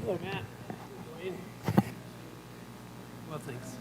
Hello, Matt. Dwayne. Well, thanks.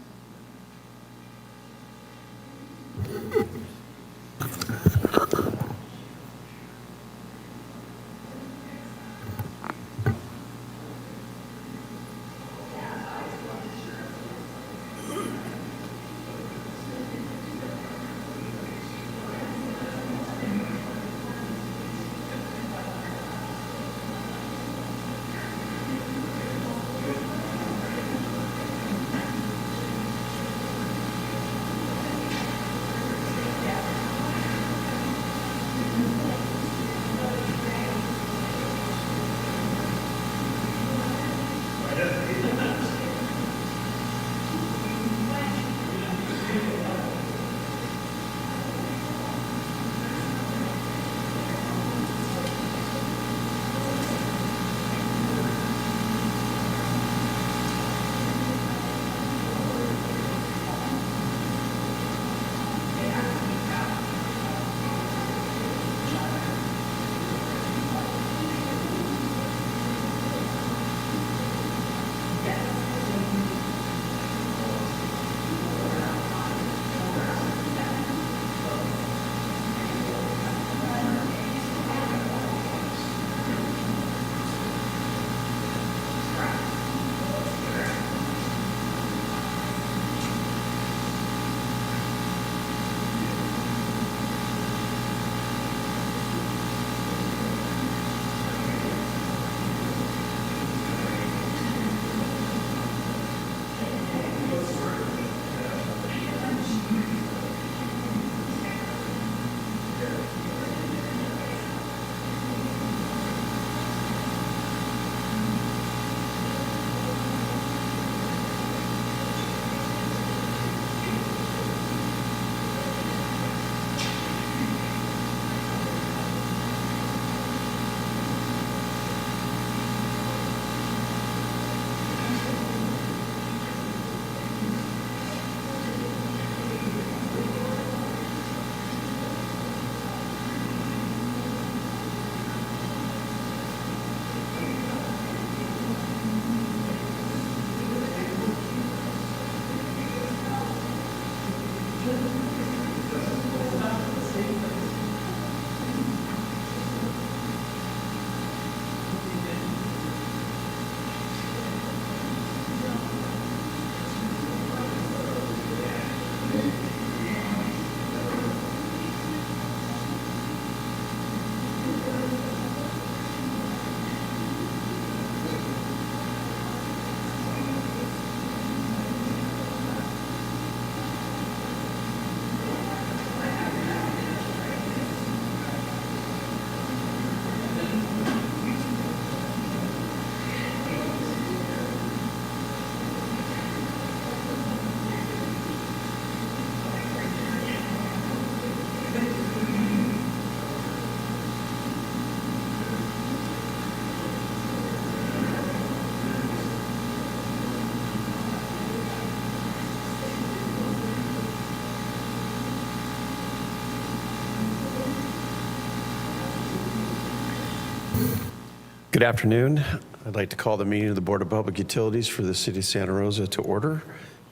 Good afternoon. I'd like to call the meeting of the Board of Public Utilities for the City of Santa Rosa to order.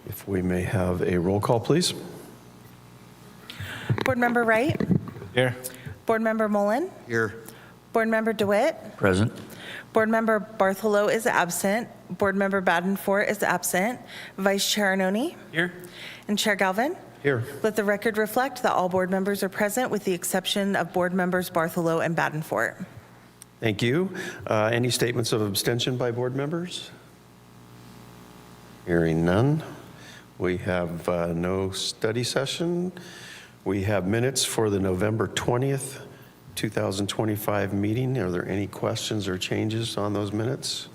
If we may have a roll call, please. Board Member Wright? Here. Board Member Mullen? Here. Board Member DeWitt? Present. Board Member Bartholow is absent. Board Member Badenfort is absent. Vice Chair Arnone? Here. And Chair Galvin? Here. Let the record reflect that all board members are present with the exception of Board Members Bartholow and Badenfort. Thank you. Any statements of abstention by board members? Hearing none. We have no study session. We have minutes for the November 20th, 2025 meeting. Are there any questions or changes on those minutes?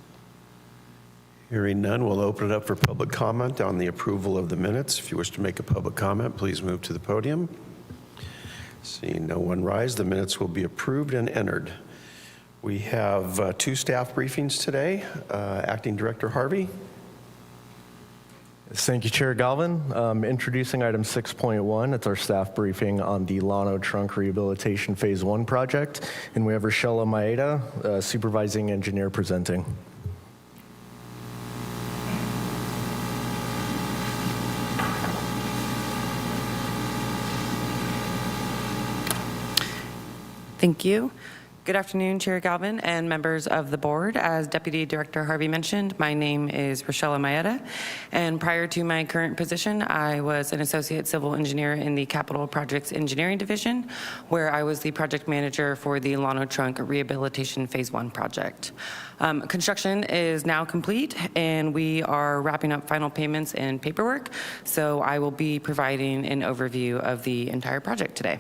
Hearing none, we'll open it up for public comment on the approval of the minutes. If you wish to make a public comment, please move to the podium. Seeing no one rise, the minutes will be approved and entered. We have two staff briefings today. Acting Director Harvey. Thank you, Chair Galvin. Introducing item 6.1. It's our staff briefing on the Llano Trunk Rehabilitation Phase 1 project. And we have Rochelle Maeda, supervising engineer, presenting. Thank you. Good afternoon, Chair Galvin and members of the board. As Deputy Director Harvey mentioned, my name is Rochelle Maeda, and prior to my current position, I was an associate civil engineer in the Capital Projects Engineering Division, where I was the project manager for the Llano Trunk Rehabilitation Phase 1 project. Construction is now complete, and we are wrapping up final payments and paperwork, so I will be providing an overview of the entire project today.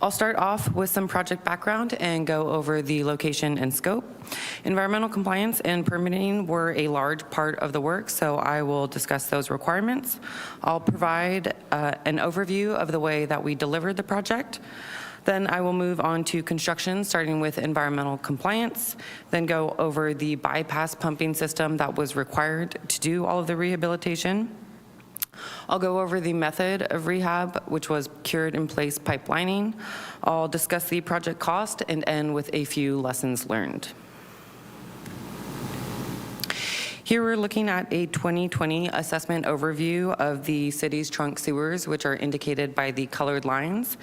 I'll start off with some project background and go over the location and scope. Environmental compliance and permitting were a large part of the work, so I will discuss those requirements. I'll provide an overview of the way that we delivered the project. Then I will move on to construction, starting with environmental compliance, then go over the bypass pumping system that was required to do all of the rehabilitation. I'll go over the method of rehab, which was cured in place pipelining. I'll discuss the project cost and end with a few lessons learned. Here we're looking at a 2020 assessment overview of the city's trunk sewers, which are indicated by the colored lines.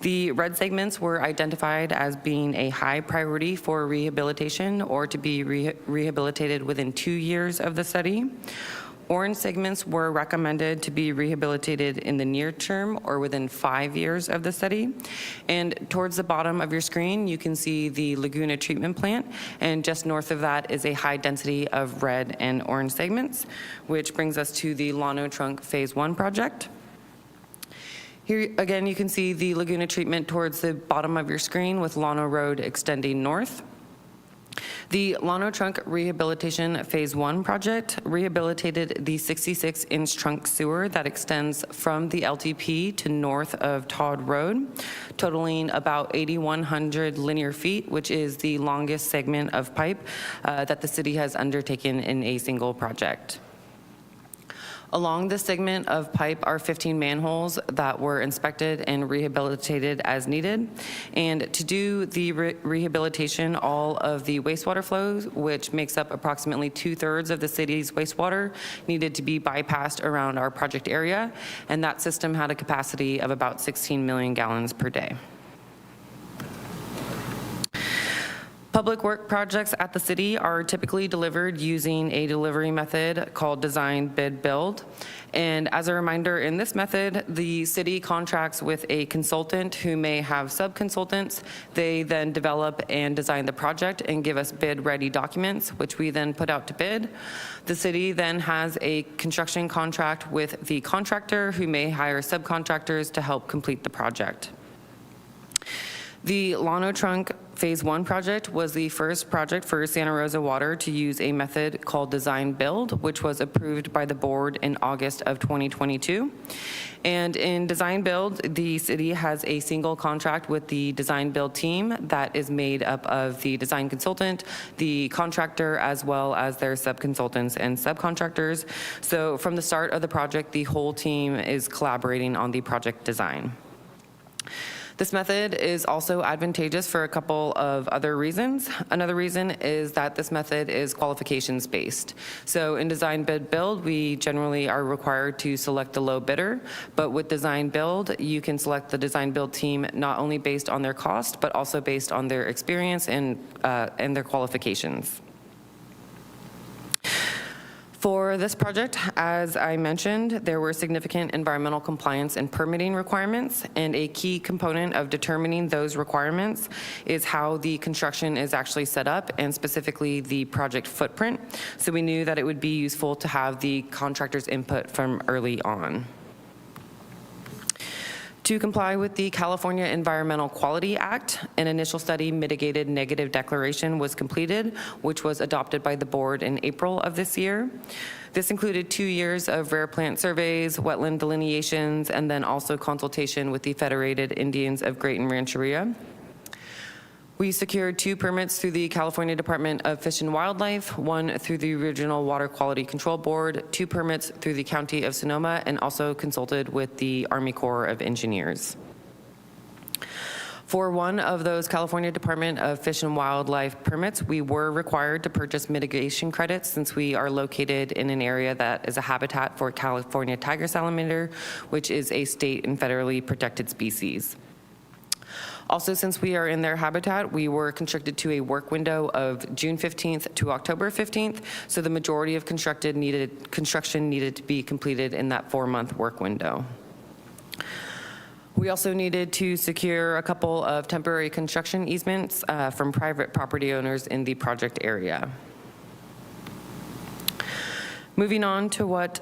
The red segments were identified as being a high priority for rehabilitation or to be rehabilitated within 2 years of the study. Orange segments were recommended to be rehabilitated in the near term or within 5 years of the study. And towards the bottom of your screen, you can see the Laguna treatment plant, and just north of that is a high density of red and orange segments, which brings us to the Llano Trunk Phase 1 project. Here again, you can see the Laguna treatment towards the bottom of your screen with Llano Road extending north. The Llano Trunk Rehabilitation Phase 1 project rehabilitated the 66-inch trunk sewer that extends from the LTP to north of Todd Road, totaling about 8,100 linear feet, which is the longest segment of pipe that the city has undertaken in a single project. Along this segment of pipe are 15 manholes that were inspected and rehabilitated as needed. And to do the rehabilitation, all of the wastewater flows, which makes up approximately 2/3 of the city's wastewater, needed to be bypassed around our project area. And that system had a capacity of about 16 million gallons per day. Public work projects at the city are typically delivered using a delivery method called design, bid, build. And as a reminder, in this method, the city contracts with a consultant who may have sub-consultants. They then develop and design the project and give us bid-ready documents, which we then put out to bid. The city then has a construction contract with the contractor who may hire subcontractors to help complete the project. The Llano Trunk Phase 1 project was the first project for Santa Rosa Water to use a method called design build, which was approved by the board in August of 2022. And in design build, the city has a single contract with the design build team that is made up of the design consultant, the contractor, as well as their sub-consultants and subcontractors. So from the start of the project, the whole team is collaborating on the project design. This method is also advantageous for a couple of other reasons. Another reason is that this method is qualifications based. So in design bid build, we generally are required to select the low bidder, but with design build, you can select the design build team not only based on their cost, but also based on their experience and their qualifications. For this project, as I mentioned, there were significant environmental compliance and permitting requirements, and a key component of determining those requirements is how the construction is actually set up, and specifically the project footprint. So we knew that it would be useful to have the contractor's input from early on. To comply with the California Environmental Quality Act, an initial study mitigated negative declaration was completed, which was adopted by the board in April of this year. This included 2 years of rare plant surveys, wetland delineations, and then also consultation with the Federated Indians of Great and Rancheria. We secured 2 permits through the California Department of Fish and Wildlife, 1 through the Regional Water Quality Control Board, 2 permits through the County of Sonoma, and also consulted with the Army Corps of Engineers. For one of those California Department of Fish and Wildlife permits, we were required to purchase mitigation credits since we are located in an area that is a habitat for California tiger salamander, which is a state and federally protected species. Also, since we are in their habitat, we were constricted to a work window of June 15th to October 15th, so the majority of construction needed to be completed in that 4-month work window. We also needed to secure a couple of temporary construction easements from private property owners in the project area. Moving on to what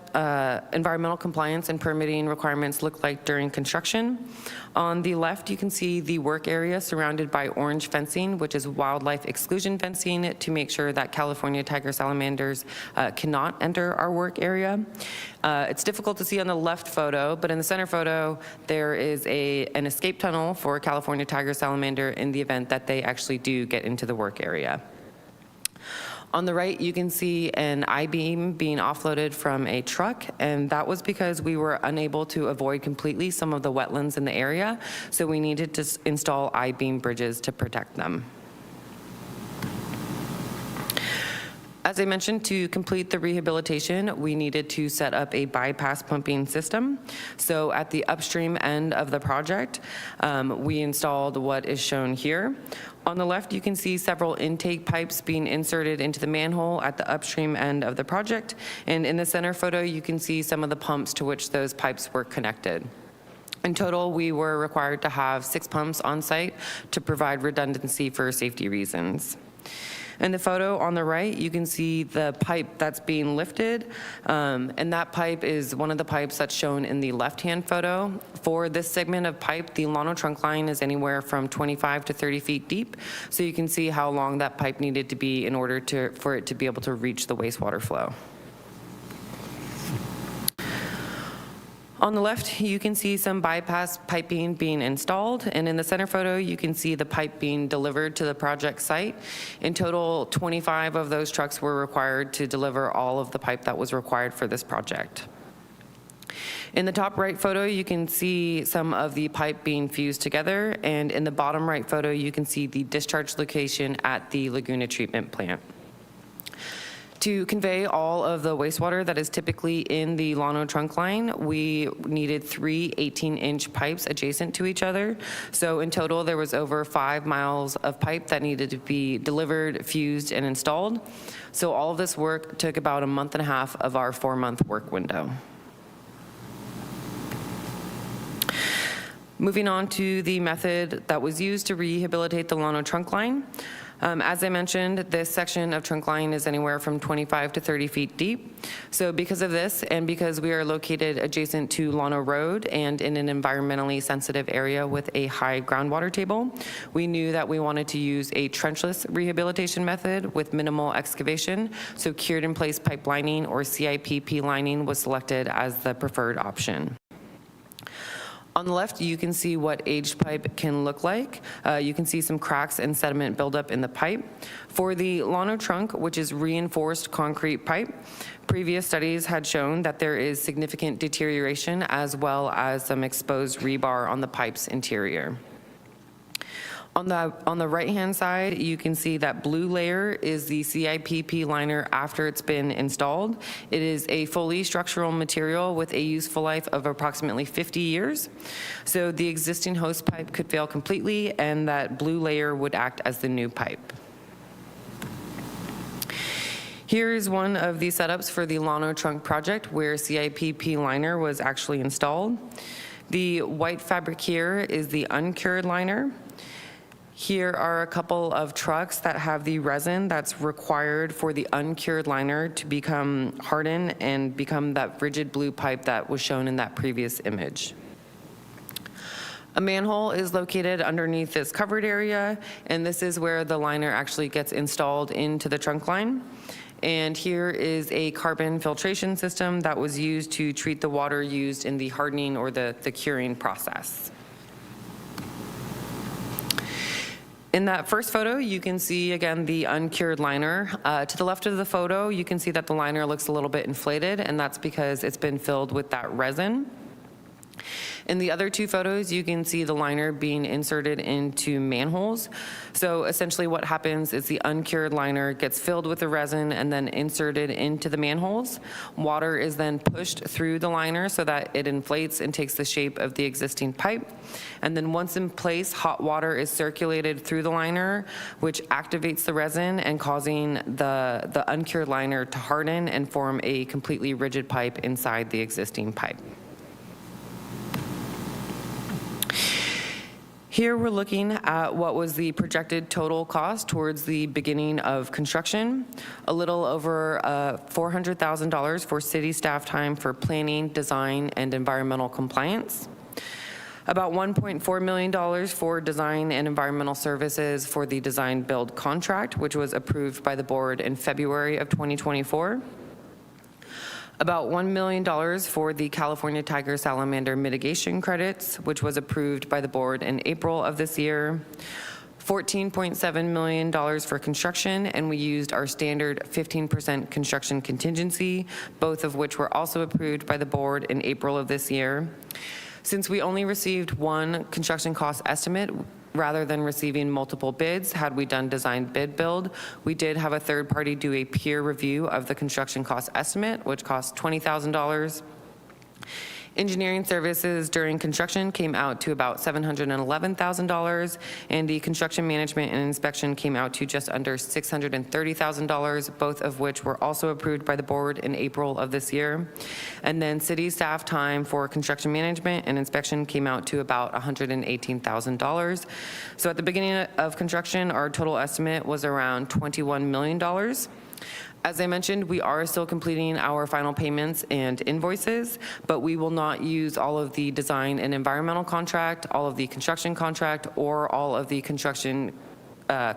environmental compliance and permitting requirements look like during construction. On the left, you can see the work area surrounded by orange fencing, which is wildlife exclusion fencing to make sure that California tiger salamanders cannot enter our work area. It's difficult to see on the left photo, but in the center photo, there is an escape tunnel for California tiger salamander in the event that they actually do get into the work area. On the right, you can see an I-beam being offloaded from a truck, and that was because we were unable to avoid completely some of the wetlands in the area, so we needed to install I-beam bridges to protect them. As I mentioned, to complete the rehabilitation, we needed to set up a bypass pumping system. So at the upstream end of the project, we installed what is shown here. On the left, you can see several intake pipes being inserted into the manhole at the upstream end of the project. And in the center photo, you can see some of the pumps to which those pipes were connected. In total, we were required to have 6 pumps on site to provide redundancy for safety reasons. In the photo on the right, you can see the pipe that's being lifted, and that pipe is one of the pipes that's shown in the left-hand photo. For this segment of pipe, the Llano trunk line is anywhere from 25 to 30 feet deep, so you can see how long that pipe needed to be in order for it to be able to reach the wastewater flow. On the left, you can see some bypass piping being installed, and in the center photo, you can see the pipe being delivered to the project site. In total, 25 of those trucks were required to deliver all of the pipe that was required for this project. In the top right photo, you can see some of the pipe being fused together, and in the bottom right photo, you can see the discharge location at the Laguna treatment plant. To convey all of the wastewater that is typically in the Llano trunk line, we needed 3 18-inch pipes adjacent to each other. So in total, there was over 5 miles of pipe that needed to be delivered, fused, and installed. So all of this work took about a month and a half of our 4-month work window. Moving on to the method that was used to rehabilitate the Llano trunk line. As I mentioned, this section of trunk line is anywhere from 25 to 30 feet deep. So because of this, and because we are located adjacent to Llano Road and in an environmentally sensitive area with a high groundwater table, we knew that we wanted to use a trenchless rehabilitation method with minimal excavation. So cured in place pipe lining or CIPP lining was selected as the preferred option. On the left, you can see what aged pipe can look like. You can see some cracks and sediment buildup in the pipe. For the Llano trunk, which is reinforced concrete pipe, previous studies had shown that there is significant deterioration as well as some exposed rebar on the pipe's interior. On the right-hand side, you can see that blue layer is the CIPP liner after it's been installed. It is a fully structural material with a useful life of approximately 50 years. So the existing hose pipe could fail completely, and that blue layer would act as the new pipe. Here is one of the setups for the Llano trunk project where CIPP liner was actually installed. The white fabric here is the uncured liner. Here are a couple of trucks that have the resin that's required for the uncured liner to become hardened and become that rigid blue pipe that was shown in that previous image. A manhole is located underneath this covered area, and this is where the liner actually gets installed into the trunk line. And here is a carbon filtration system that was used to treat the water used in the hardening or the curing process. In that first photo, you can see, again, the uncured liner. To the left of the photo, you can see that the liner looks a little bit inflated, and that's because it's been filled with that resin. In the other two photos, you can see the liner being inserted into manholes. So essentially what happens is the uncured liner gets filled with the resin and then inserted into the manholes. Water is then pushed through the liner so that it inflates and takes the shape of the existing pipe. And then once in place, hot water is circulated through the liner, which activates the resin and causing the uncured liner to harden and form a completely rigid pipe inside the existing pipe. Here we're looking at what was the projected total cost towards the beginning of construction. A little over $400,000 for city staff time for planning, design, and environmental compliance. About $1.4 million for design and environmental services for the design build contract, which was approved by the board in February of 2024. About $1 million for the California Tiger Salamander mitigation credits, which was approved by the board in April of this year. $14.7 million for construction, and we used our standard 15% construction contingency, both of which were also approved by the board in April of this year. Since we only received one construction cost estimate, rather than receiving multiple bids, had we done design bid build, we did have a third party do a peer review of the construction cost estimate, which cost $20,000. Engineering services during construction came out to about $711,000, and the construction management and inspection came out to just under $630,000, both of which were also approved by the board in April of this year. And then city staff time for construction management and inspection came out to about $118,000. So at the beginning of construction, our total estimate was around $21 million. As I mentioned, we are still completing our final payments and invoices, but we will not use all of the design and environmental contract, all of the construction contract, or all of the construction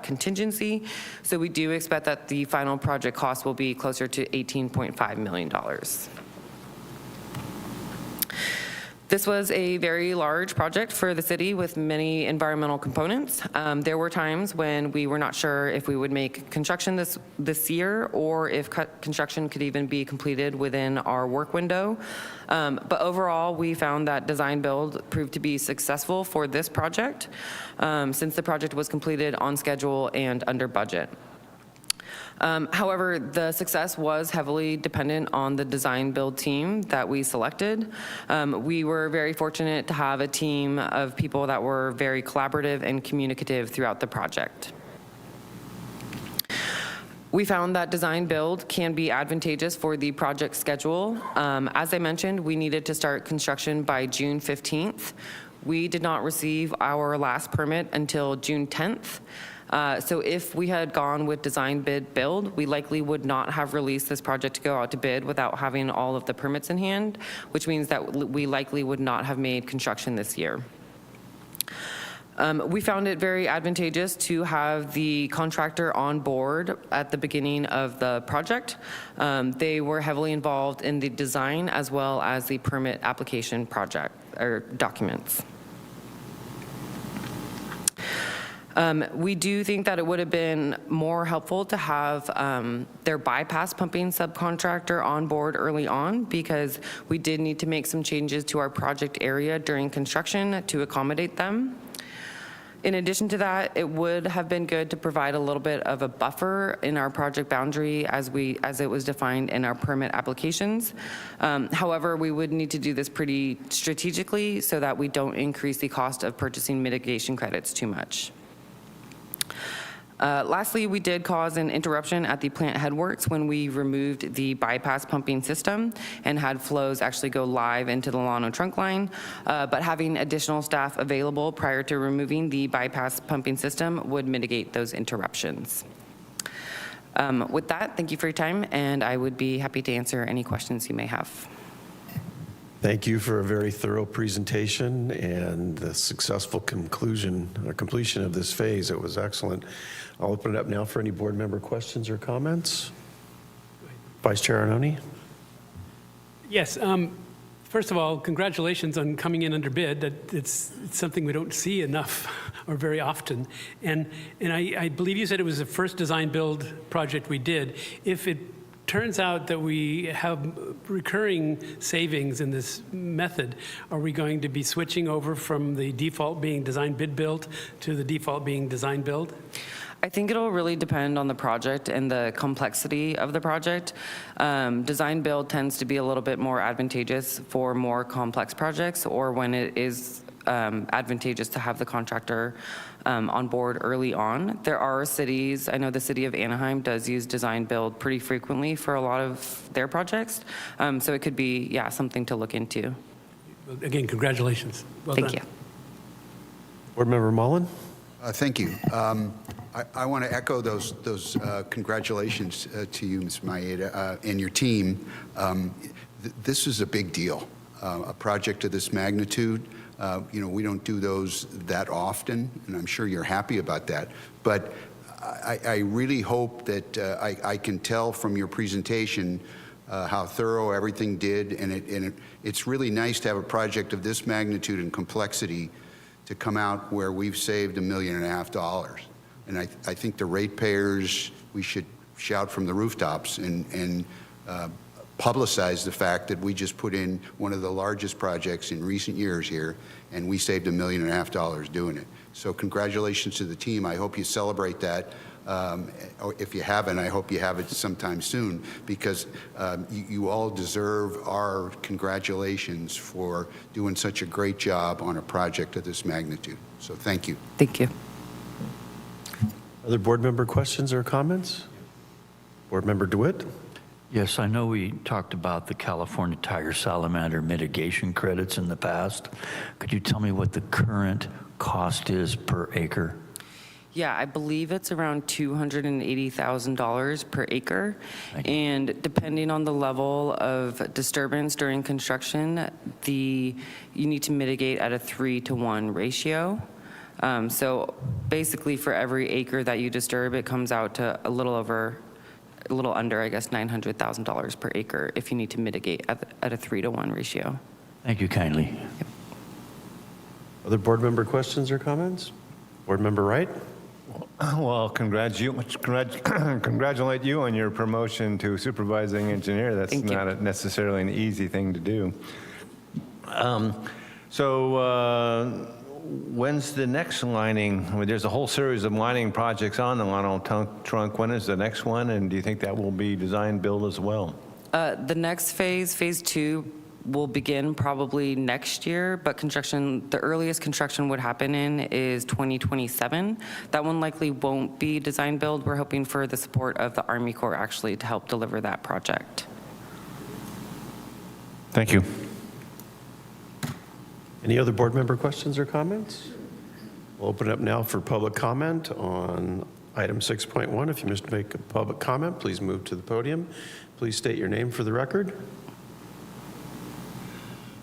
contingency. So we do expect that the final project cost will be closer to $18.5 million. This was a very large project for the city with many environmental components. There were times when we were not sure if we would make construction this year or if construction could even be completed within our work window. But overall, we found that design build proved to be successful for this project since the project was completed on schedule and under budget. However, the success was heavily dependent on the design build team that we selected. We were very fortunate to have a team of people that were very collaborative and communicative throughout the project. We found that design build can be advantageous for the project schedule. As I mentioned, we needed to start construction by June 15th. We did not receive our last permit until June 10th. So if we had gone with design bid build, we likely would not have released this project to go out to bid without having all of the permits in hand, which means that we likely would not have made construction this year. We found it very advantageous to have the contractor on board at the beginning of the project. They were heavily involved in the design as well as the permit application project or documents. We do think that it would have been more helpful to have their bypass pumping subcontractor on board early on, because we did need to make some changes to our project area during construction to accommodate them. In addition to that, it would have been good to provide a little bit of a buffer in our project boundary as it was defined in our permit applications. However, we would need to do this pretty strategically so that we don't increase the cost of purchasing mitigation credits too much. Lastly, we did cause an interruption at the plant headworks when we removed the bypass pumping system and had flows actually go live into the Llano trunk line. But having additional staff available prior to removing the bypass pumping system would mitigate those interruptions. With that, thank you for your time, and I would be happy to answer any questions you may have. Thank you for a very thorough presentation and the successful completion of this phase. It was excellent. I'll open it up now for any board member questions or comments. Vice Chair Arnone? Yes. First of all, congratulations on coming in under bid. It's something we don't see enough or very often. And I believe you said it was the first design build project we did. If it turns out that we have recurring savings in this method, are we going to be switching over from the default being design bid build to the default being design build? I think it'll really depend on the project and the complexity of the project. Design build tends to be a little bit more advantageous for more complex projects, or when it is advantageous to have the contractor on board early on. There are cities, I know the city of Anaheim does use design build pretty frequently for a lot of their projects. So it could be, yeah, something to look into. Again, congratulations. Well Thank done. you. Board Member Mullen? Thank you. I want to echo those congratulations to you, Ms. Maeda, and your team. This is a big deal, a project of this magnitude. We don't do those that often, and I'm sure you're happy about that. But I really hope that I can tell from your presentation how thorough everything did, and it's really nice to have a project of this magnitude and complexity to come out where we've saved $1.5 million. And I think the ratepayers, we should shout from the rooftops and publicize the fact that we just put in one of the largest projects in recent years here, and we saved $1.5 million doing it. So congratulations to the team. I hope you celebrate that. Or if you haven't, I hope you have it sometime soon, because you all deserve our congratulations for doing such a great job on a project of this magnitude. So thank you. Thank you. Other board member questions or comments? Board Member DeWitt? Yes, I know we talked about the California tiger salamander mitigation credits in the past. Could you tell me what the current cost is per acre? Yeah, I believe it's around $280,000 per acre. And depending on the level of disturbance during construction, you need to mitigate at a 3-to-1 ratio. So basically for every acre that you disturb, it comes out to a little under, I guess, $900,000 per acre if you need to mitigate at a 3-to-1 ratio. Thank you kindly. Other board member questions or comments? Board Member Wright? Well, congratulate you on your promotion to supervising engineer. That's Thank you. not necessarily an easy thing to do. When's the next lining? I mean, there's a whole series of lining projects on the Llano trunk. When is the next one? And do you think that will be design build as well? The next phase, phase 2, will begin probably next year, but the earliest construction would happen in is 2027. That one likely won't be design build. We're hoping for the support of the Army Corps actually to help deliver that project. Thank you. Any other board member questions or comments? We'll open it up now for public comment on item 6.1. If you wish to make a public comment, please move to the podium. Please state your name for the record.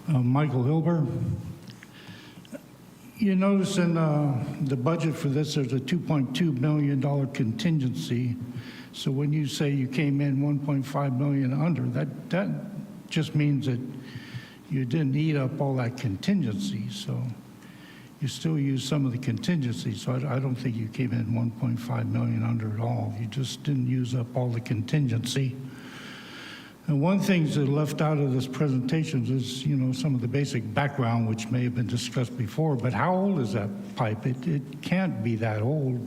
Michael Hilber. You notice in the budget for this, there's a $2.2 million contingency. So when you say you came in 1.5 million under, that just means that you didn't eat up all that contingency. So you still use some of the contingency. So I don't think you came in 1.5 million under at all. You just didn't use up all the contingency. And one thing that left out of this presentation is, some of the basic background, which may have been discussed before, but how old is that pipe? It can't be that old.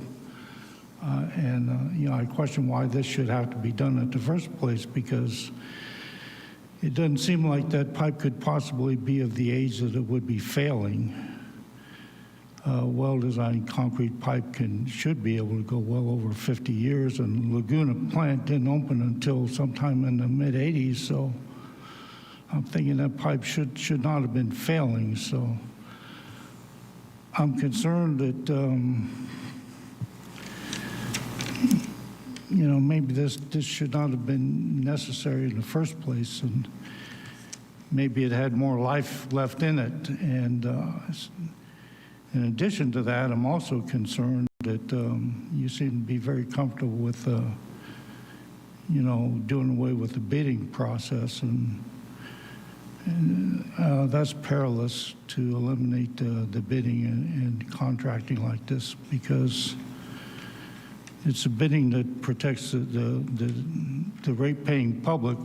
I question why this should have to be done in the first place, because it doesn't seem like that pipe could possibly be of the age that it would be failing. Well-designed concrete pipe should be able to go well over 50 years, and Laguna plant didn't open until sometime in the mid-'80s, so I'm thinking that pipe should not have been failing. So I'm concerned that maybe this should not have been necessary in the first place, and maybe it had more life left in it. And in addition to that, I'm also concerned that you seem to be very comfortable with, doing away with the bidding process, and that's perilous to eliminate the bidding and contracting like this, because it's a bidding that protects the rate-paying public.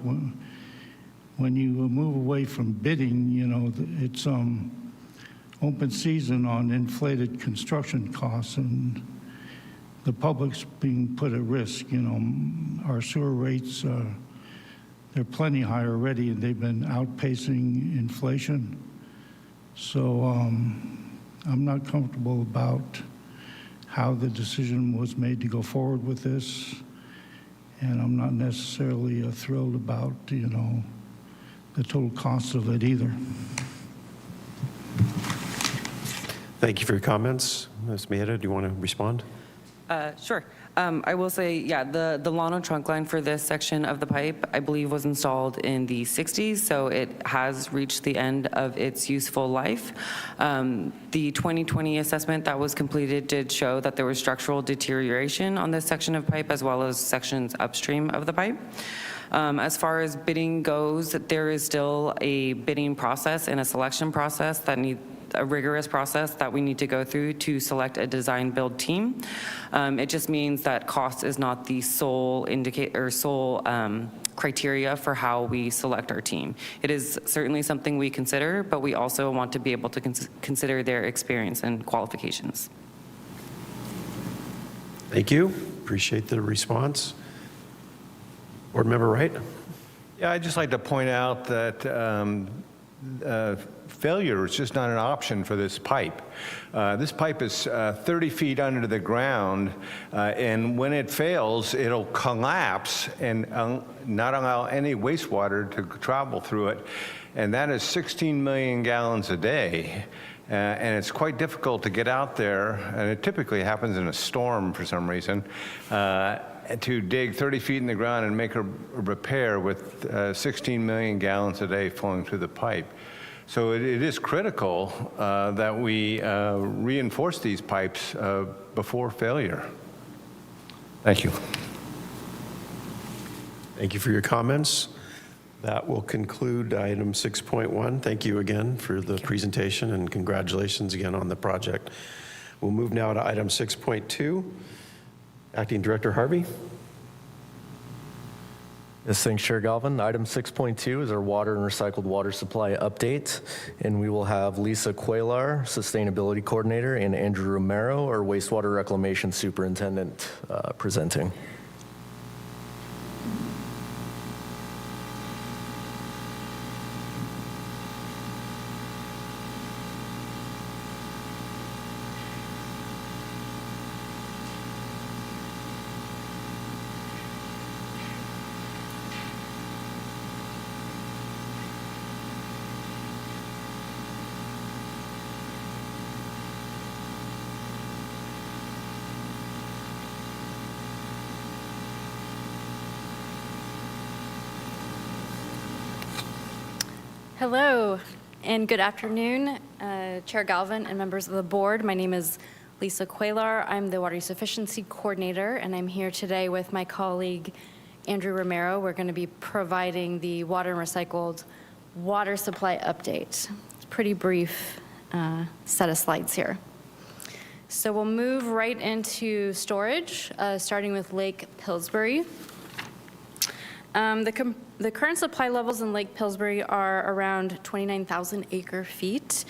When you move away from bidding, you know, it's open season on inflated construction costs, and the public's being put at risk. You know, our sewer rates, they're plenty high already, and they've been outpacing inflation. So I'm not comfortable about how the decision was made to go forward with this, and I'm not necessarily thrilled about, you know, the total cost of it either. Thank you for your comments. Ms. Maeda, do you want to respond? Sure. I will say, yeah, the Llano trunk line for this section of the pipe, I believe, was installed in the 60s, so it has reached the end of its useful life. The 2020 assessment that was completed did show that there was structural deterioration on this section of pipe as well as sections upstream of the pipe. As far as bidding goes, there is still a bidding process and a selection process that a rigorous process that we need to go through to select a design build team. It just means that cost is not the sole criteria for how we select our team. It is certainly something we consider, but we also want to be able to consider their experience and qualifications. Thank you. Appreciate the response. Board Member Wright? Yeah, I'd just like to point out that failure is just not an option for this pipe. This pipe is 30 feet under the ground, and when it fails, it'll collapse and not allow any wastewater to travel through it. And that is 16 million gallons a day. And it's quite difficult to get out there, and it typically happens in a storm for some reason, to dig 30 feet in the ground and make a repair with 16 million gallons a day flowing through the pipe. So it is critical that we reinforce these pipes before failure. Thank you. Thank you for your comments. That will conclude item 6.1. Thank you again for the presentation, and congratulations again on the project. We'll move now to item 6.2. Acting Director Harvey. Yes, thanks, Chair Galvin. Item 6.2 is our water and recycled water supply update, and we will have Lisa Cuellar, Sustainability Coordinator, and Andrew Romero, our Wastewater Reclamation Superintendent, presenting. Hello and good afternoon, Chair Galvin and members of the board. My name is Lisa Cuellar. I'm the Water Use Efficiency Coordinator, and I'm here today with my colleague, Andrew Romero. We're going to be providing the water and recycled water supply update. It's a pretty brief set of slides here. So we'll move right into storage, starting with Lake Pillsbury. The current supply levels in Lake Pillsbury are around 29,000 acre feet.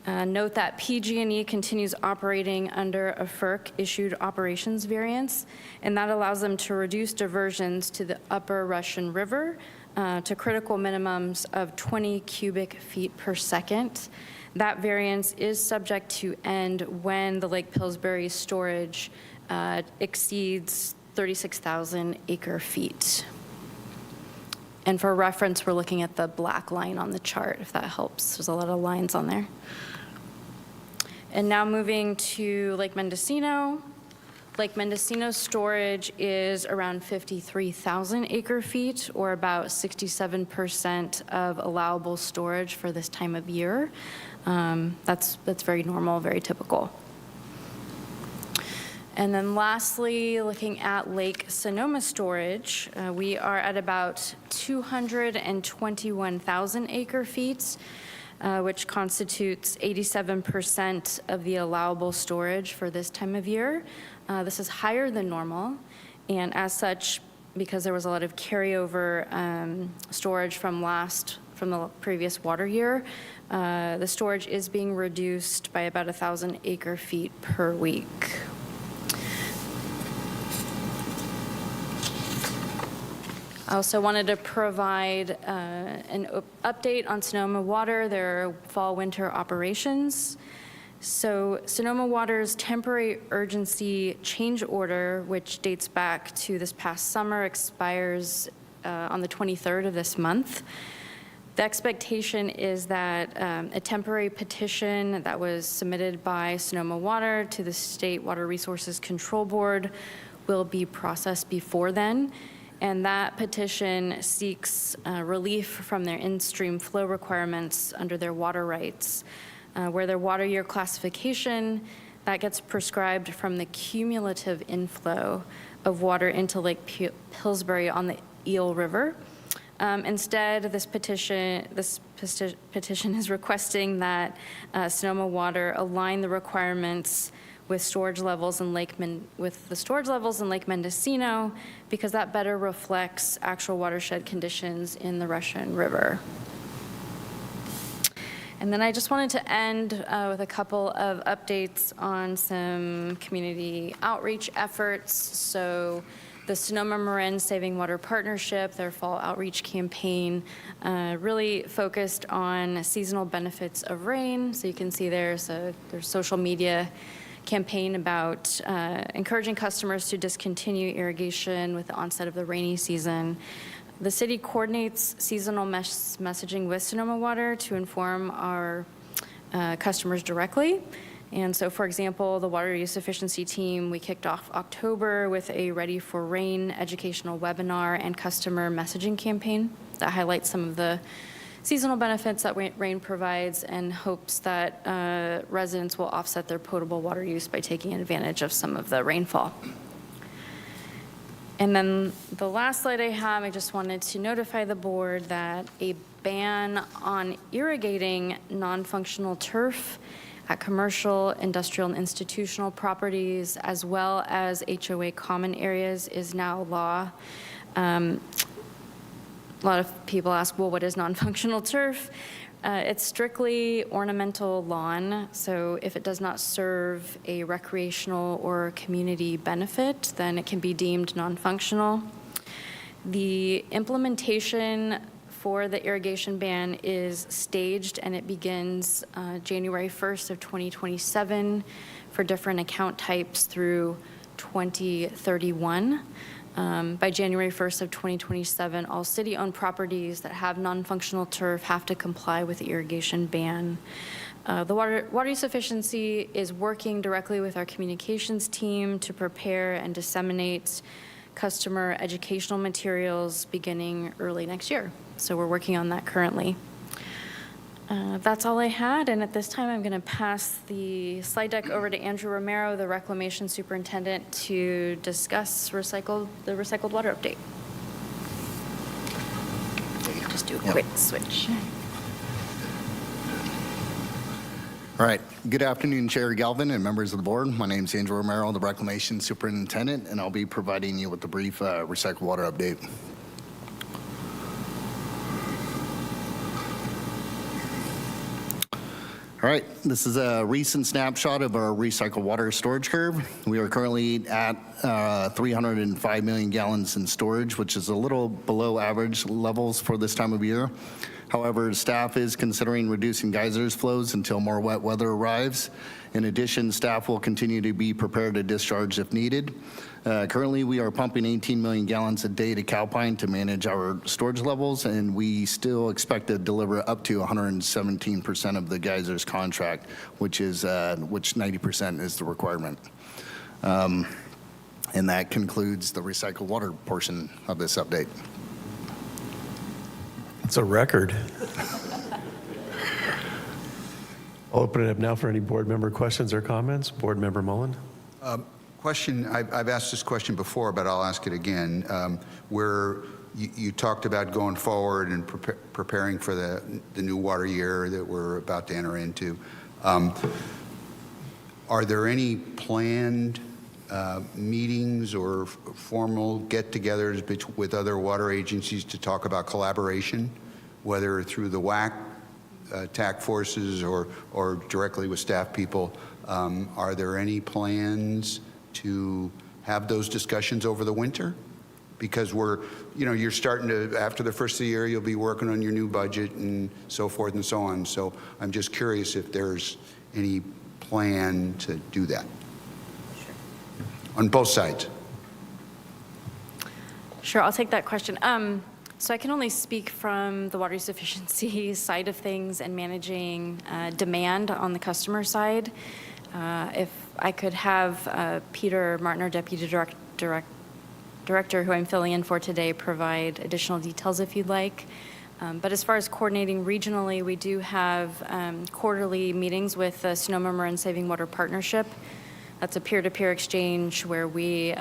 Note that PG&E continues operating under a FERC-issued operations variance, and that allows them to reduce diversions to the upper Russian River to critical minimums of 20 cubic feet per second. That variance is subject to end when the Lake Pillsbury storage exceeds 36,000 acre feet. And for reference, we're looking at the black line on the chart, if that helps. There's a lot of lines on there. And now moving to Lake Mendocino. Lake Mendocino storage is around 53,000 acre feet, or about 67% of allowable storage for this time of year. That's very normal, very typical. And then lastly, looking at Lake Sonoma storage, we are at about 221,000 acre feet. which constitutes 87% of the allowable storage for this time of year. This is higher than normal, and as such, because there was a lot of carryover storage from the previous water year, the storage is being reduced by about 1,000 acre-feet per week. I also wanted to provide an update on Sonoma Water, their fall-winter operations. So Sonoma Water's temporary urgency change order, which dates back to this past summer, expires on the 23rd of this month. The expectation is that a temporary petition that was submitted by Sonoma Water to the State Water Resources Control Board will be processed before then. And that petition seeks relief from their in-stream flow requirements under their water rights, where their water year classification, that gets prescribed from the cumulative inflow of water into Lake Pillsbury on the Eel River. Instead, this petition is requesting that Sonoma Water align the requirements with the storage levels in Lake Mendocino, because that better reflects actual watershed conditions in the Russian River. And then I just wanted to end with a couple of updates on some community outreach efforts. So the Sonoma Marin Saving Water Partnership, their fall outreach campaign, really focused on seasonal benefits of rain. So you can see there's social media campaign about encouraging customers to discontinue irrigation with the onset of the rainy season. The city coordinates seasonal messaging with Sonoma Water to inform our customers directly. And so, for example, the water use efficiency team, we kicked off October with a Ready for Rain educational webinar and customer messaging campaign that highlights some of the seasonal benefits that rain provides, and hopes that residents will offset their potable water use by taking advantage of some of the rainfall. And then the last slide I have, I just wanted to notify the board that a ban on irrigating non-functional turf at commercial, industrial, and institutional properties, as well as HOA common areas, is now law. A lot of people ask, well, what is non-functional turf? It's strictly ornamental lawn, so if it does not serve a recreational or community benefit, then it can be deemed non-functional. The implementation for the irrigation ban is staged, and it begins January 1st of 2027 for different account types through 2031. By January 1st of 2027, all city-owned properties that have non-functional turf have to comply with the irrigation ban. The water use efficiency is working directly with our communications team to prepare and disseminate customer educational materials beginning early next year. So we're working on that currently. That's all I had, and at this time I'm going to pass the slide deck over to Andrew Romero, the Reclamation Superintendent, to discuss the recycled water update. Just do a quick switch. All right. Good afternoon, Chair Galvin and members of the board. My name is Andrew Romero, the Reclamation Superintendent, and I'll be providing you with a brief recycled water update. All right, this is a recent snapshot of our recycled water storage curve. We are currently at 305 million gallons in storage, which is a little below average levels for this time of year. However, staff is considering reducing geysers flows until more wet weather arrives. In addition, staff will continue to be prepared to discharge if needed. Currently, we are pumping 18 million gallons a day to Calpine to manage our storage levels, and we still expect to deliver up to 117% of the geysers contract, which 90% is the requirement. And that concludes the recycled water portion of this update. It's a record. I'll open it up now for any board member questions or comments. Board Member Mullen. Question, I've asked this question before, but I'll ask it again. We're you talked about going forward and preparing for the new water year that we're about to enter into. Are there any planned meetings or formal get-togethers with other water agencies to talk about collaboration, whether through the WAC, TAC forces, or directly with staff people? Are there any plans to have those discussions over the winter? Because you're starting to, after the first of the year, you'll be working on your new budget and so forth and so on. So I'm just curious if there's any plan to do that. Sure. On both sides. Sure, I'll take that question. So I can only speak from the water use efficiency side of things and managing demand on the customer side. If I could have Peter Martin, our Deputy Director, who I'm filling in for today, provide additional details if you'd like. But as far as coordinating regionally, we do have quarterly meetings with the Sonoma Marin Saving Water Partnership. That's a peer-to-peer exchange where we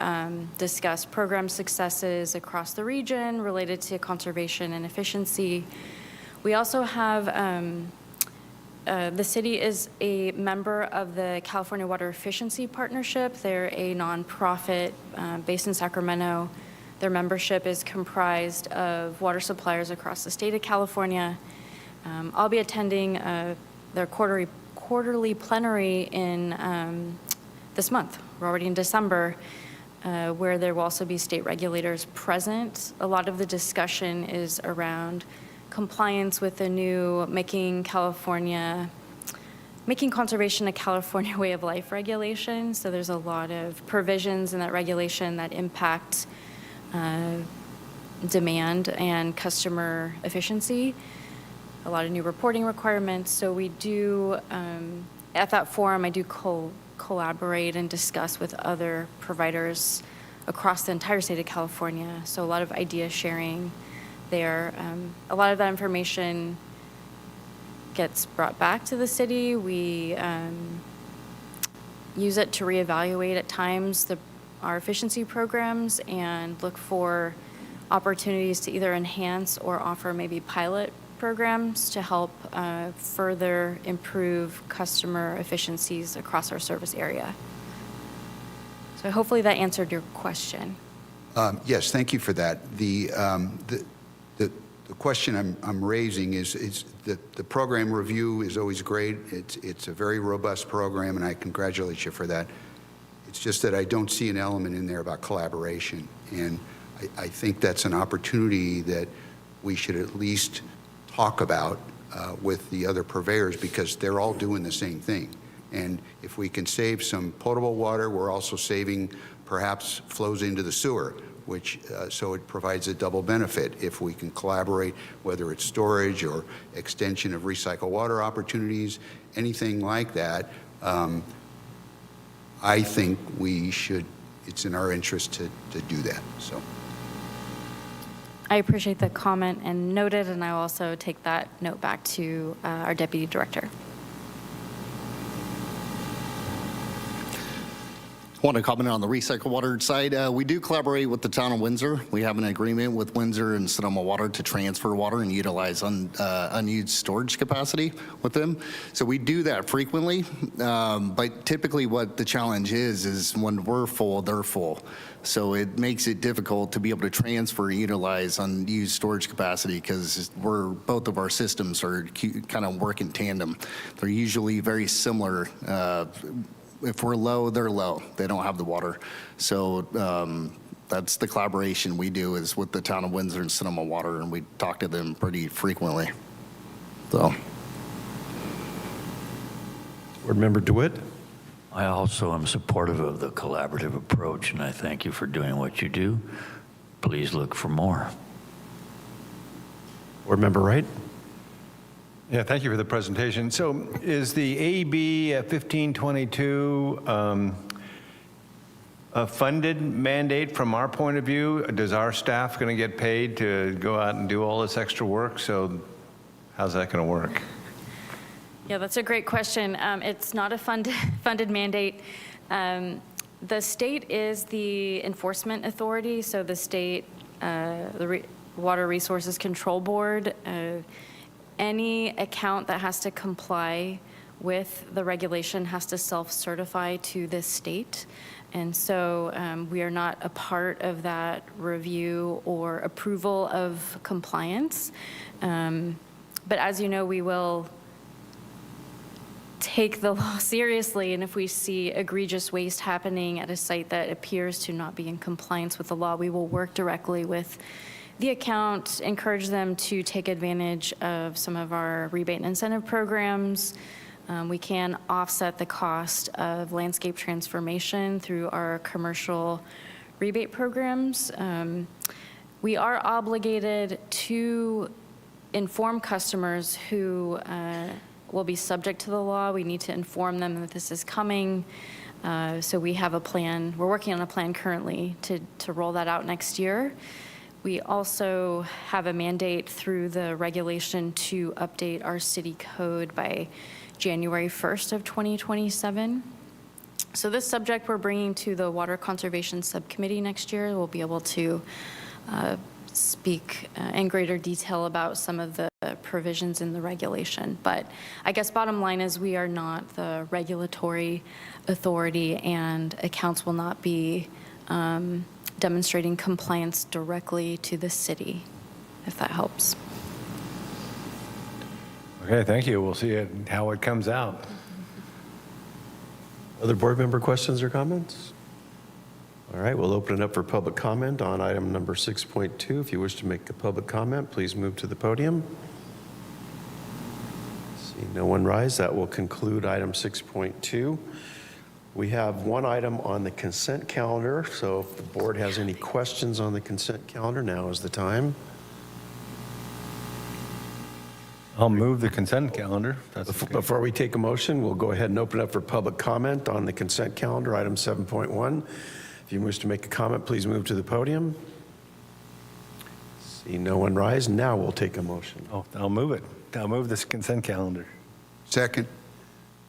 discuss program successes across the region related to conservation and efficiency. We also have, the city is a member of the California Water Efficiency Partnership. They're a nonprofit based in Sacramento. Their membership is comprised of water suppliers across the state of California. I'll be attending their quarterly plenary in this month. We're already in December, where there will also be state regulators present. A lot of the discussion is around compliance with the new Making Conservation a California Way of Life regulation. So there's a lot of provisions in that regulation that impact demand and customer efficiency, a lot of new reporting requirements. So we do, at that forum, I do collaborate and discuss with other providers across the entire state of California. So a lot of idea sharing there. A lot of that information gets brought back to the city. We use it to reevaluate at times our efficiency programs and look for opportunities to either enhance or offer maybe pilot programs to help further improve customer efficiencies across our service area. So hopefully that answered your question. Yes, thank you for that. The question I'm raising is the program review is always great. It's a very robust program, and I congratulate you for that. It's just that I don't see an element in there about collaboration, and I think that's an opportunity that we should at least talk about with the other purveyors, because they're all doing the same thing. And if we can save some potable water, we're also saving perhaps flows into the sewer, which so it provides a double benefit if we can collaborate, whether it's storage or extension of recycled water opportunities, anything like that. I think we should, it's in our interest to do that. So. I appreciate the comment and noted, and I will also take that note back to our Deputy Director. I want to comment on the recycled water side. We do collaborate with the town of Windsor. We have an agreement with Windsor and Sonoma Water to transfer water and utilize unused storage capacity with them. So we do that frequently, but typically what the challenge is when we're full, they're full. So it makes it difficult to be able to transfer and utilize unused storage capacity because both of our systems are kind of work in tandem. They're usually very similar. If we're low, they're low. They don't have the water. So that's the collaboration we do is with the town of Windsor and Sonoma Water, and we talk to them pretty frequently. So. Board Member DeWitt? I also am supportive of the collaborative approach, and I thank you for doing what you do. Please look for more. Board Member Wright? Yeah, thank you for the presentation. So is the AB 1522 a funded mandate from our point of view? Does our staff going to get paid to go out and do all this extra work? So how's that going to work? Yeah, that's a great question. It's not a funded mandate. The state is the enforcement authority, so the state, Water Resources Control Board. Any account that has to comply with the regulation has to self-certify to this state. And so we are not a part of that review or approval of compliance. But as you know, we will take the law seriously, and if we see egregious waste happening at a site that appears to not be in compliance with the law, we will work directly with the account, encourage them to take advantage of some of our rebate and incentive programs. We can offset the cost of landscape transformation through our commercial rebate programs. We are obligated to inform customers who will be subject to the law. We need to inform them that this is coming. So we have a plan. We're working on a plan currently to roll that out next year. We also have a mandate through the regulation to update our city code by January 1st of 2027. So this subject we're bringing to the Water Conservation Subcommittee next year. We'll be able to speak in greater detail about some of the provisions in the regulation. But I guess bottom line is we are not the regulatory authority, and accounts will not be demonstrating compliance directly to the city, if that helps. Okay, thank you. We'll see how it comes out. Other board member questions or comments? All right, we'll open it up for public comment on item number 6.2. If you wish to make a public comment, please move to the podium. See no one rise. That will conclude item 6.2. We have one item on the consent calendar, so if the board has any questions on the consent calendar, now is the time. I'll move the consent calendar. Before we take a motion, we'll go ahead and open up for public comment on the consent calendar, item 7.1. If you wish to make a comment, please move to the podium. See no one rise. Now we'll take a motion. Oh, I'll move it. I'll move this consent calendar. Second.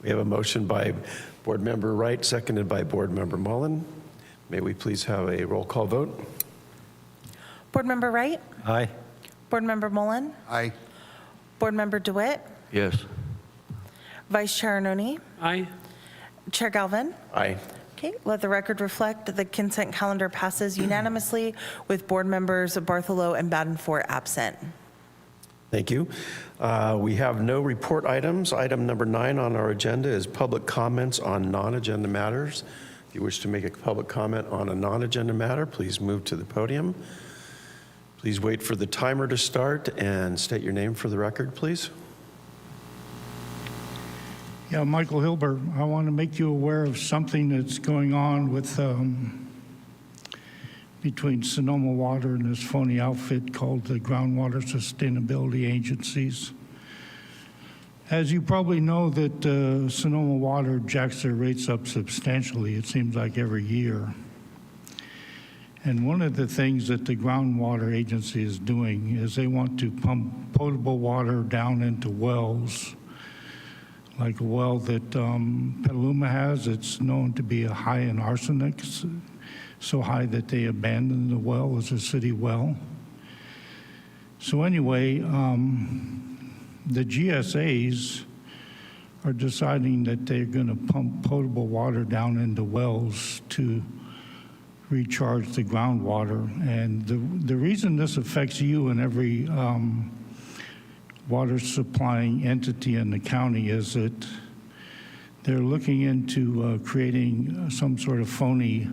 We have a motion by Board Member Wright, seconded by Board Member Mullen. May we please have a roll call vote? Board Member Wright? Aye. Board Member Mullen? Aye. Board Member DeWitt? Yes. Vice Chair Arnone? Aye. Chair Galvin? Aye. Okay, let the record reflect the consent calendar passes unanimously with board members Bartholow and Badenfort absent. Thank you. We have no report items. Item number 9 on our agenda is public comments on non-agenda matters. If you wish to make a public comment on a non-agenda matter, please move to the podium. Please wait for the timer to start and state your name for the record, please. Yeah, Michael Hilber, I want to make you aware of something that's going on with between Sonoma Water and this phony outfit called the Groundwater Sustainability Agencies. As you probably know, that Sonoma Water jacks their rates up substantially, it seems like every year. And one of the things that the Groundwater Agency is doing is they want to pump potable water down into wells, like a well that Petaluma has. It's known to be high in arsenic, so high that they abandoned the well as a city well. So anyway, the GSAs are deciding that they're going to pump potable water down into wells to recharge the groundwater. And the reason this affects you and every water supplying entity in the county is that they're looking into creating some sort of phony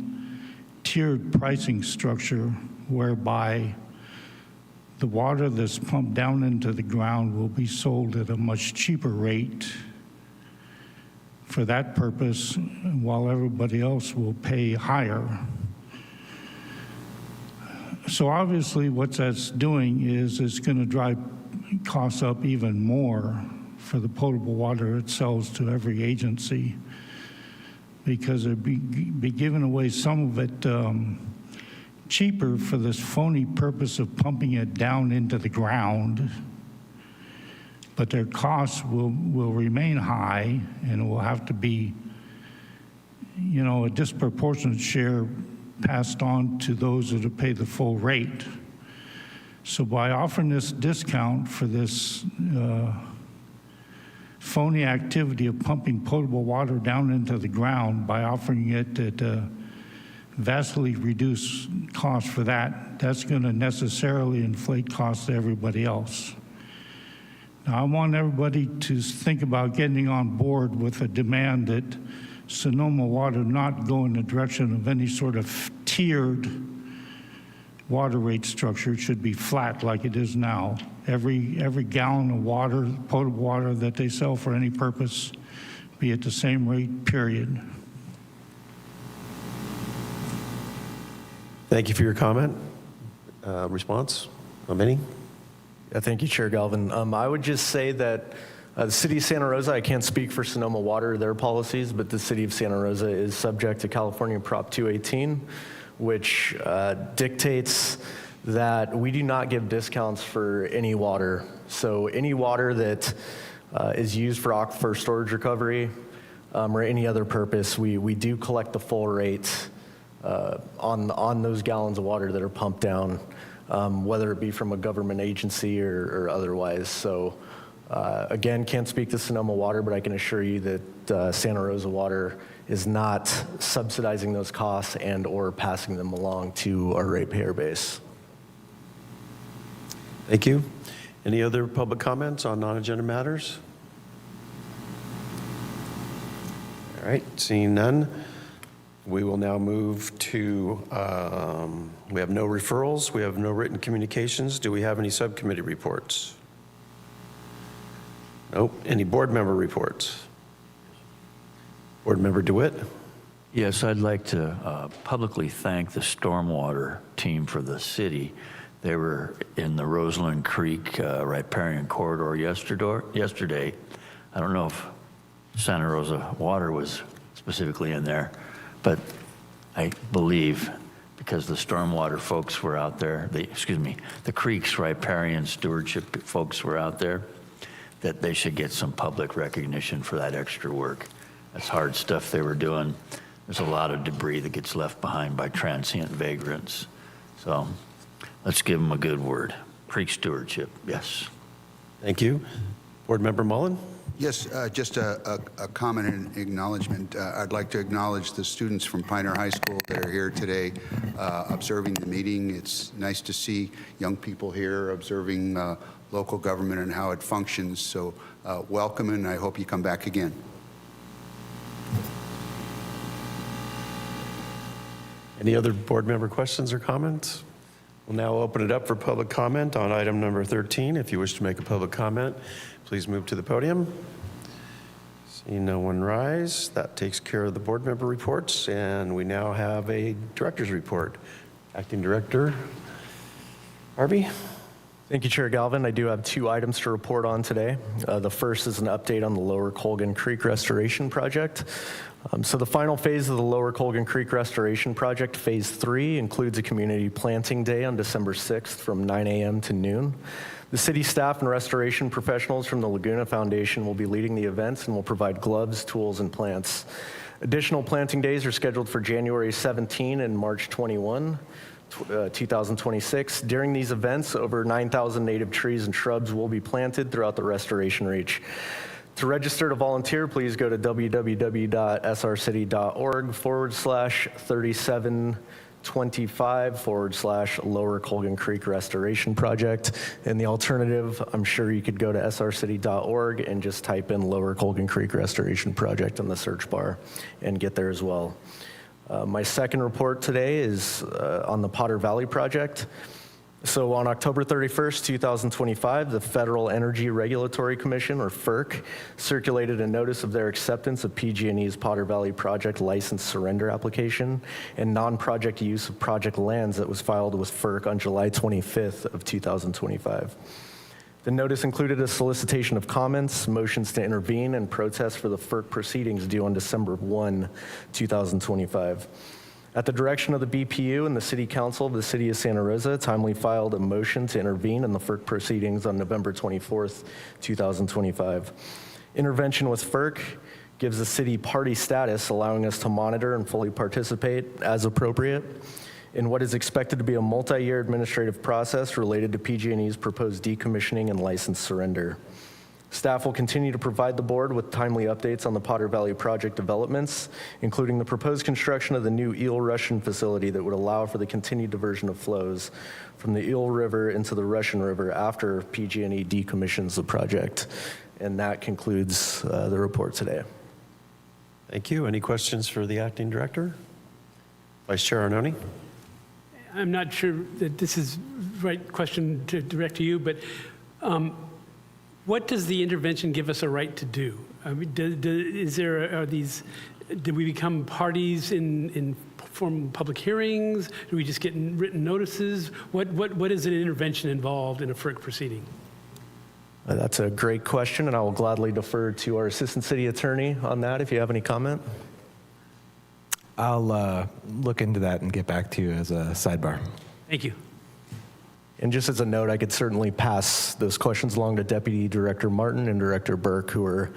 tiered pricing structure whereby the water that's pumped down into the ground will be sold at a much cheaper rate for that purpose, while everybody else will pay higher. So obviously what that's doing is it's going to drive costs up even more for the potable water it sells to every agency, because they'd be giving away some of it cheaper for this phony purpose of pumping it down into the ground, but their costs will remain high, and it will have to be, you know, a disproportionate share passed on to those that pay the full rate. So by offering this discount for this phony activity of pumping potable water down into the ground, by offering it at vastly reduced cost for that, that's going to necessarily inflate costs to everybody else. Now, I want everybody to think about getting on board with a demand that Sonoma Water not go in the direction of any sort of tiered water rate structure. It should be flat like it is now. Every gallon of water, potable water that they sell for any purpose, be at the same rate, period. Thank you for your comment. Response? Minnie? Yeah, thank you, Chair Galvin. I would just say that the City of Santa Rosa, I can't speak for Sonoma Water, their policies, but the City of Santa Rosa is subject to California Prop 218, which dictates that we do not give discounts for any water. So any water that is used for aquifer storage recovery or any other purpose, we do collect the full rate on those gallons of water that are pumped down, whether it be from a government agency or otherwise. So again, can't speak to Sonoma Water, but I can assure you that Santa Rosa Water is not subsidizing those costs and or passing them along to our ratepayer base. Thank you. Any other public comments on non-agenda matters? All right, seeing none, we will now move to, we have no referrals, we have no written communications. Do we have any subcommittee reports? Nope. Any board member reports? Board Member DeWitt? Yes, I'd like to publicly thank the stormwater team for the city. They were in the Roseland Creek riparian corridor yesterday. I don't know if Santa Rosa Water was specifically in there, but I believe because the stormwater folks were out there, the Creek's riparian stewardship folks were out there, that they should get some public recognition for that extra work. That's hard stuff they were doing. There's a lot of debris that gets left behind by transient vagrants. So let's give them a good word. Creek stewardship, yes. Thank you. Board Member Mullen? Yes, just a comment and acknowledgement. I'd like to acknowledge the students from Pioneer High School that are here today observing the meeting. It's nice to see young people here observing local government and how it functions. So welcome, and I hope you come back again. Any other board member questions or comments? We'll now open it up for public comment on item number 13. If you wish to make a public comment, please move to the podium. Seeing no one rise, that takes care of the board member reports, and we now have a director's report. Acting Director Harvey? Thank you, Chair Galvin. I do have 2 items to report on today. The first is an update on the Lower Colgan Creek Restoration Project. So the final phase of the Lower Colgan Creek Restoration Project, Phase 3, includes a community planting day on December 6th from 9 a.m. to noon. The city staff and restoration professionals from the Laguna Foundation will be leading the events and will provide gloves, tools, and plants. Additional planting days are scheduled for January 17 and March 21. 2026. During these events, over 9,000 native trees and shrubs will be planted throughout the restoration reach. To register to volunteer, please go to www.srcity.org/3725/Lower Colgan Creek Restoration Project. And the alternative, I'm sure you could go to srcity.org and just type in Lower Colgan Creek Restoration Project in the search bar and get there as well. My second report today is on the Potter Valley Project. So on October 31st, 2025, the Federal Energy Regulatory Commission, or FERC, circulated a notice of their acceptance of PG&E's Potter Valley Project license surrender application and non-project use of project lands that was filed with FERC on July 25th of 2025. The notice included a solicitation of comments, motions to intervene, and protests for the FERC proceedings due on December 1, 2025. At the direction of the BPU and the City Council of the City of Santa Rosa, timely filed a motion to intervene in the FERC proceedings on November 24th, 2025. Intervention with FERC gives the city party status, allowing us to monitor and fully participate as appropriate. in what is expected to be a multi-year administrative process related to PG&E's proposed decommissioning and license surrender. Staff will continue to provide the board with timely updates on the Potter Valley project developments, including the proposed construction of the new Eel Russian facility that would allow for the continued diversion of flows from the Eel River into the Russian River after PG&E decommissions the project. And that concludes the report today. Thank you. Any questions for the acting director? Vice Chair Arnone? I'm not sure that this is the right question to direct to you, but what does the intervention give us a right to do? I mean, do we become parties in formal public hearings? Do we just get written notices? What is an intervention involved in a FERC proceeding? That's a great question, and I will gladly defer to our Assistant City Attorney on that if you have any comment. I'll look into that and get back to you as a sidebar. Thank you. And just as a note, I could certainly pass those questions along to Deputy Director Martin and Director Burke, who are,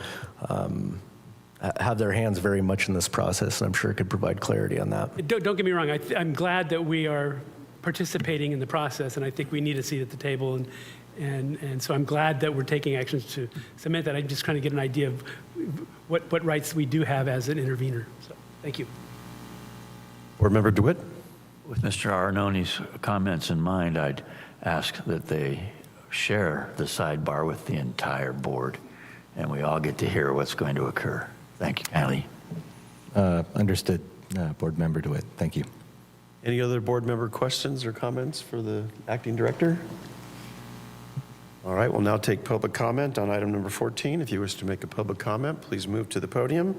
have their hands very much in this process, and I'm sure could provide clarity on that. Don't get me wrong. I'm glad that we are participating in the process, and I think we need a seat at the table. And so I'm glad that we're taking actions to cement that. I'm just trying to get an idea of what rights we do have as an intervener. So thank you. Board Member DeWitt? With Mr. Arnone's comments in mind, I'd ask that they share the sidebar with the entire board, and we all get to hear what's going to occur. Thank you, Ali. Understood, Board Member DeWitt. Thank you. Any other board member questions or comments for the acting director? All right, we'll now take public comment on item number 14. If you wish to make a public comment, please move to the podium.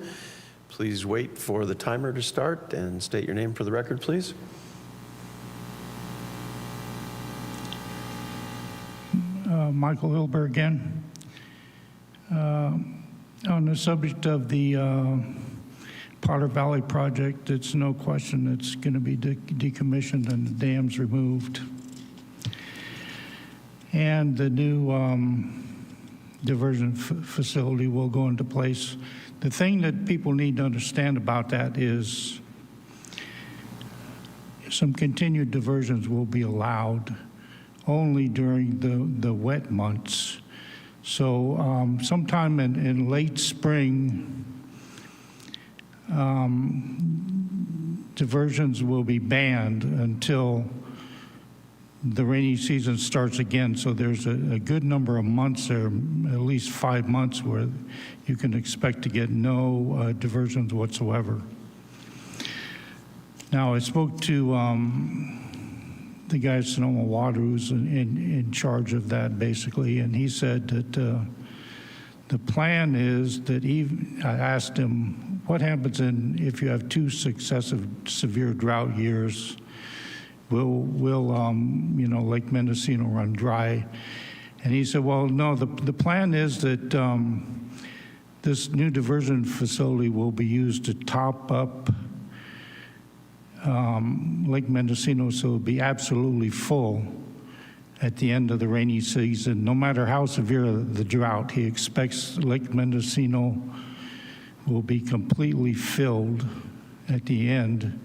Please wait for the timer to start and state your name for the record, please. Michael Hilber again. On the subject of the Potter Valley project, it's no question it's going to be decommissioned and the dams removed. And the new diversion facility will go into place. The thing that people need to understand about that is some continued diversions will be allowed only during the wet months. So sometime in late spring, diversions will be banned until the rainy season starts again. So there's a good number of months there, at least 5 months, where you can expect to get no diversions whatsoever. Now, I spoke to the guy at Sonoma Water who's in charge of that, basically, and he said that the plan is that I asked him, what happens if you have 2 successive severe drought years? Will Lake Mendocino run dry? And he said, well, no, the plan is that this new diversion facility will be used to top up Lake Mendocino so it'll be absolutely full at the end of the rainy season. No matter how severe the drought, he expects Lake Mendocino will be completely filled at the end,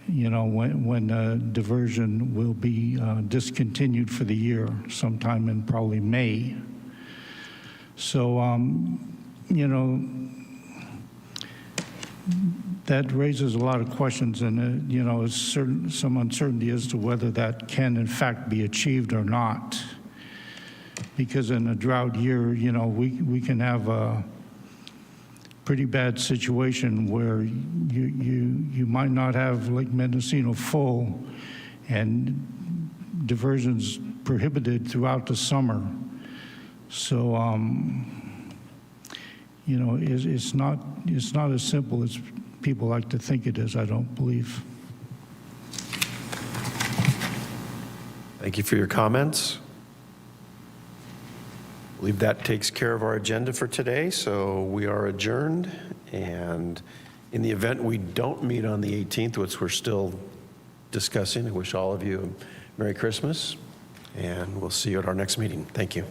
when diversion will be discontinued for the year, sometime in probably May. So, that raises a lot of questions, and some uncertainty as to whether that can in fact be achieved or not. Because in a drought year, we can have a pretty bad situation where you might not have Lake Mendocino full and diversions prohibited throughout the summer. So, it's not as simple as people like to think it is, I don't believe. Thank you for your comments. I believe that takes care of our agenda for today, so we are adjourned. And in the event we don't meet on the 18th, which we're still discussing, I wish all of you a Merry Christmas, and we'll see you at our next meeting. Thank you.